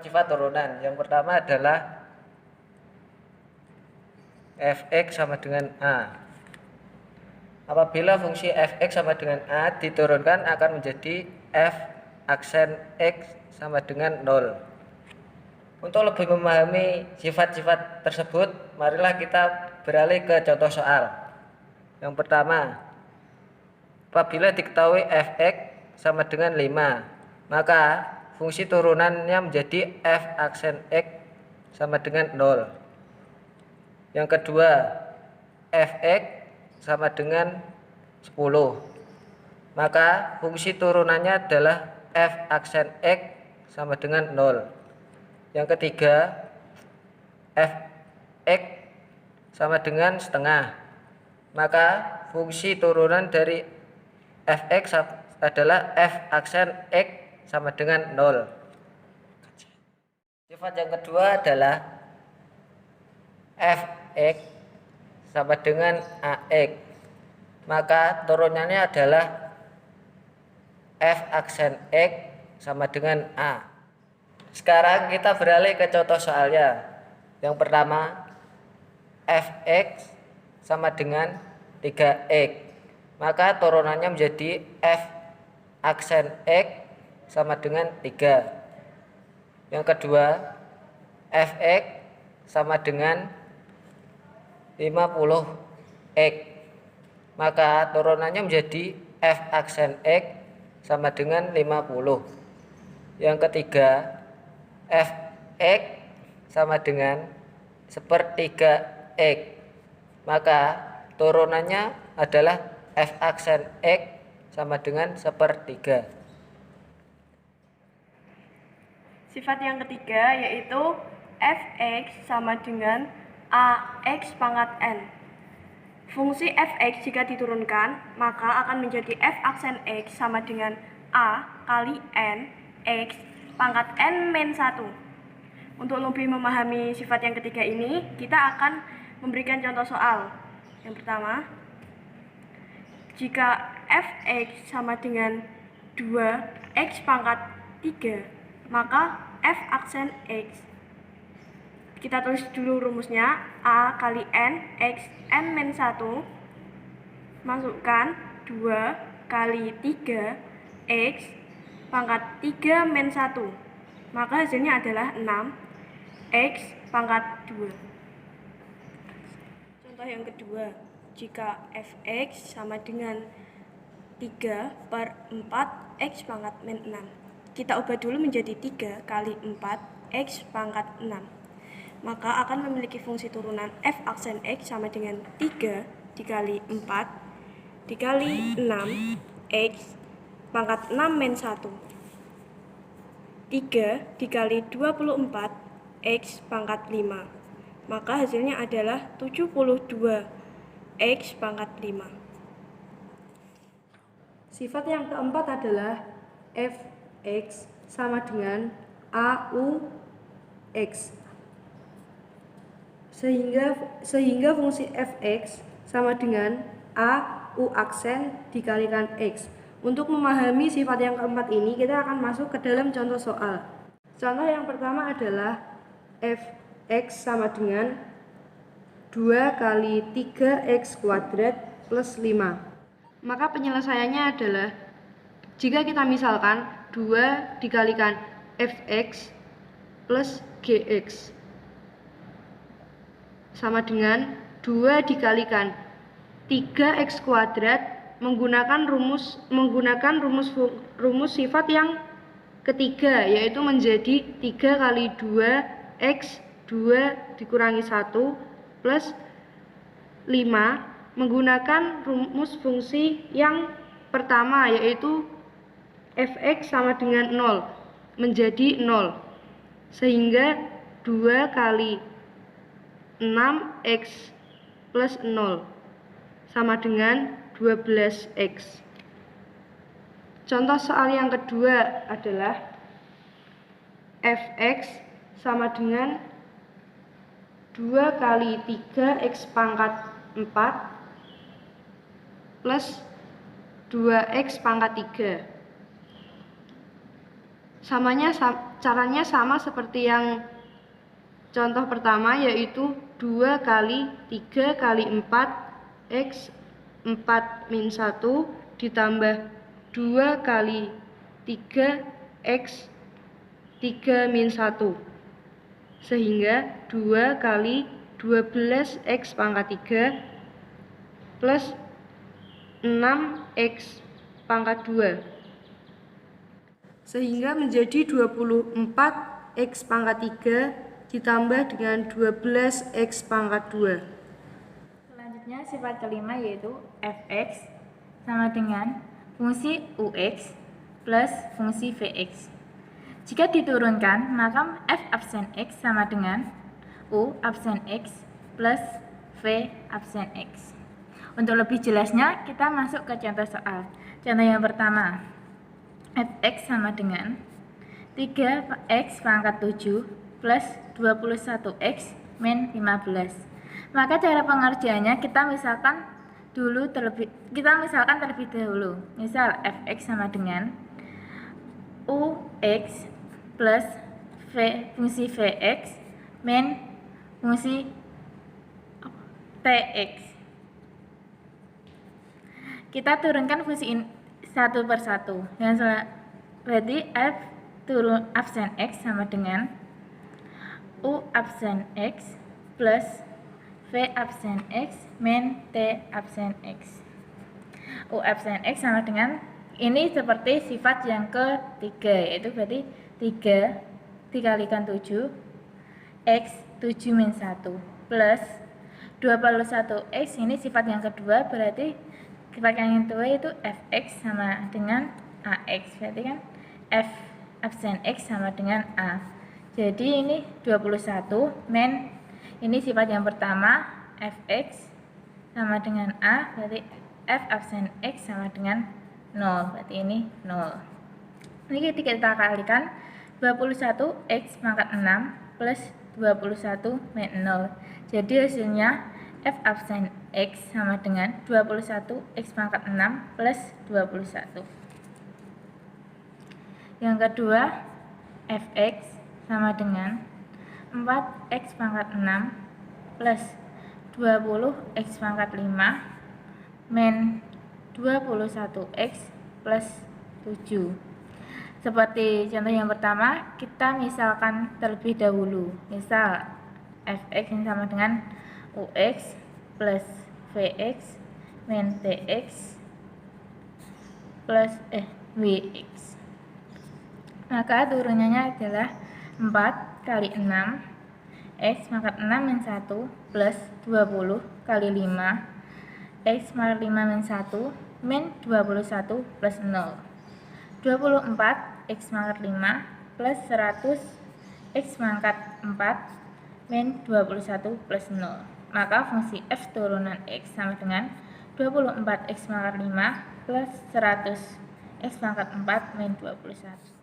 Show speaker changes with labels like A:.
A: sifat turunan. Yang pertama adalah fx sama dengan a. Apabila fungsi fx sama dengan a diturunkan akan menjadi f aksen x sama dengan 0. Untuk lebih memahami sifat-sifat tersebut, marilah kita beralih ke contoh soal. Yang pertama, apabila diketahui fx sama dengan 5, maka fungsi turunannya menjadi f aksen x sama dengan 0. Yang kedua, fx sama dengan 10, maka fungsi turunannya adalah f aksen x sama dengan 0. Yang ketiga, fx sama dengan setengah, maka fungsi turunan dari fx adalah f aksen x sama dengan 0. Sifat yang kedua adalah fx sama dengan ax, maka turunannya adalah f aksen x sama dengan a. Sekarang kita beralih ke contoh soalnya. Yang pertama, fx sama dengan 3x, maka turunannya menjadi f aksen x sama dengan 3. Yang kedua, fx sama dengan 50x, maka turunannya menjadi f aksen x sama dengan 50. Yang ketiga, fx sama dengan 1/3x, maka turunannya adalah f aksen x sama dengan 1/3.
B: Sifat yang ketiga yaitu fx sama dengan ax pangkat n. Fungsi fx jika diturunkan maka akan menjadi f aksen x sama dengan a kali n x pangkat n min 1. Untuk lebih memahami sifat yang ketiga ini, kita akan memberikan contoh soal. Yang pertama, jika fx sama dengan 2x pangkat 3, maka f aksen x, kita tulis dulu rumusnya, a kali n x n min 1, masukkan 2 kali 3 x pangkat 3 min 1, maka hasilnya adalah 6 x pangkat 2. Contoh yang kedua, jika fx sama dengan 3/4 x pangkat min 6, kita ubah dulu menjadi 3 kali 4 x pangkat 6, maka akan memiliki fungsi turunan f aksen x sama dengan 3 dikali 4 dikali 6 x pangkat 6 min 1. 3 dikali 24 x pangkat 5, maka hasilnya adalah 72 x pangkat 5.
C: Sifat yang keempat adalah fx sama dengan aux, sehingga fungsi fx sama dengan au aksen dikalikan x. Untuk memahami sifat yang keempat ini, kita akan masuk ke dalam contoh soal. Contoh yang pertama adalah fx sama dengan 2 kali 3x kuadrat plus 5. Maka penyelesaiannya adalah, jika kita misalkan 2 dikalikan fx plus gx sama dengan 2 dikalikan 3x kuadrat menggunakan rumus sifat yang ketiga, yaitu menjadi 3 kali 2x 2 dikurangi 1 plus 5 menggunakan rumus fungsi yang pertama, yaitu fx sama dengan 0 menjadi 0, sehingga 2 kali 6x plus 0 sama dengan 12x. Contoh soal yang kedua adalah fx sama dengan 2 kali 3x pangkat 4 plus 2x pangkat 3 Caranya sama seperti yang contoh pertama, yaitu 2 kali 3 kali 4 X 4 min 1 ditambah 2 kali 3 X 3 min 1 sehingga 2 kali 12 X pangkat 3 plus 6 X pangkat 2 sehingga menjadi 24 X pangkat 3 ditambah dengan 12 X pangkat 2.
D: Selanjutnya sifat kelima yaitu fx sama dengan fungsi ux plus fungsi vx. Jika diturunkan, maka f absen x sama dengan u absen x plus v absen x. Untuk lebih jelasnya, kita masuk ke contoh soal. Contoh yang pertama, fx sama dengan 3x pangkat 7 plus 21x min 15. Maka cara pengerjaannya kita misalkan terlebih dahulu. Misal fx sama dengan ux plus fungsi vx min fungsi tx. Kita turunkan fungsi ini satu per satu. Berarti f absen x sama dengan u absen x plus v absen x min t absen x. U absen x sama dengan, ini seperti sifat yang ketiga, yaitu berarti 3 dikalikan 7 x 7 min 1 plus 21x, ini sifat yang kedua, berarti sifat yang kedua itu fx sama dengan ax, berarti kan f absen x sama dengan a. Jadi ini 21 min, ini sifat yang pertama fx sama dengan a, berarti f absen x sama dengan 0, berarti ini 0. Ini kita kalikan 21x pangkat 6 plus 21 min 0. Jadi hasilnya f absen x sama dengan 21x pangkat 6 plus 21. Yang kedua, fx sama dengan 4x pangkat 6 plus 20x pangkat 5 min 21x plus 7. Seperti contoh yang pertama, kita misalkan terlebih dahulu. Misal fx yang sama dengan ux plus vx min tx plus vx. Maka turunannya adalah 4 kali 6 x pangkat 6 min 1 plus 20 kali 5 x pangkat 5 min 1 min 21 plus 0. 24 x pangkat 5 plus 100 x pangkat 4 min 21 plus 0. Maka fungsi f turunan x sama dengan 24 x pangkat 5 plus 100 x pangkat 4 min 21.